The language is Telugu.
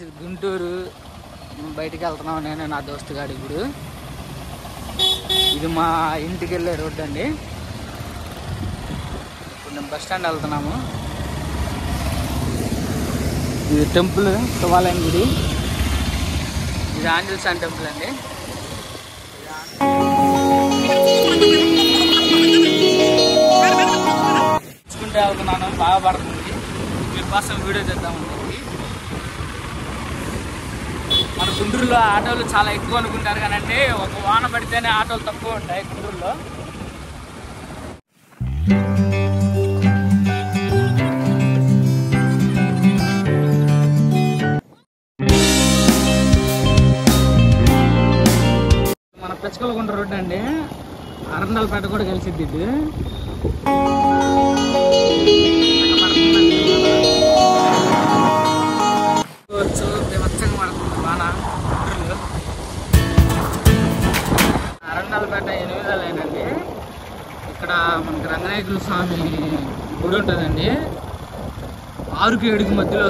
ఇది గుంటూరు బయటికి వెళ్తున్నాం నేను నా దోస్తు గాడి. ఇప్పుడు ఇది మా ఇంటికి వెళ్ళే రోడ్డు అండి. ఇప్పుడు మేము బస్ స్టాండ్ వెళ్తున్నాము. ఇది టెంపుల్ శివాలయం గుడి. ఇది ఆంజనేయ స్వామి టెంపుల్ అండి. చూసుకుంటే వెళ్తున్నాను, బాగా పడుతుంది. మీకోసం వీడియో చేద్దామండి. మన గుంటూరులో ఆటోలు చాలా ఎక్కువ అనుకుంటారు కానండి, ఒక వాన పడితేనే ఆటోలు తక్కువ ఉంటాయి గుంటూరులో. మన పెచ్చకలగుంట రోడ్డు అండి, అరండలపేట కూడా కలిసిద్ది. ఇది విమర్శంగా పడుతుంది వాన గుంటూరులో. అరండలపేట 8వ లైన్ అండి. ఇక్కడ మనకి రంగనాయకుల స్వామి గుడి ఉంటుందండి. 6కి 7కి మధ్యలో.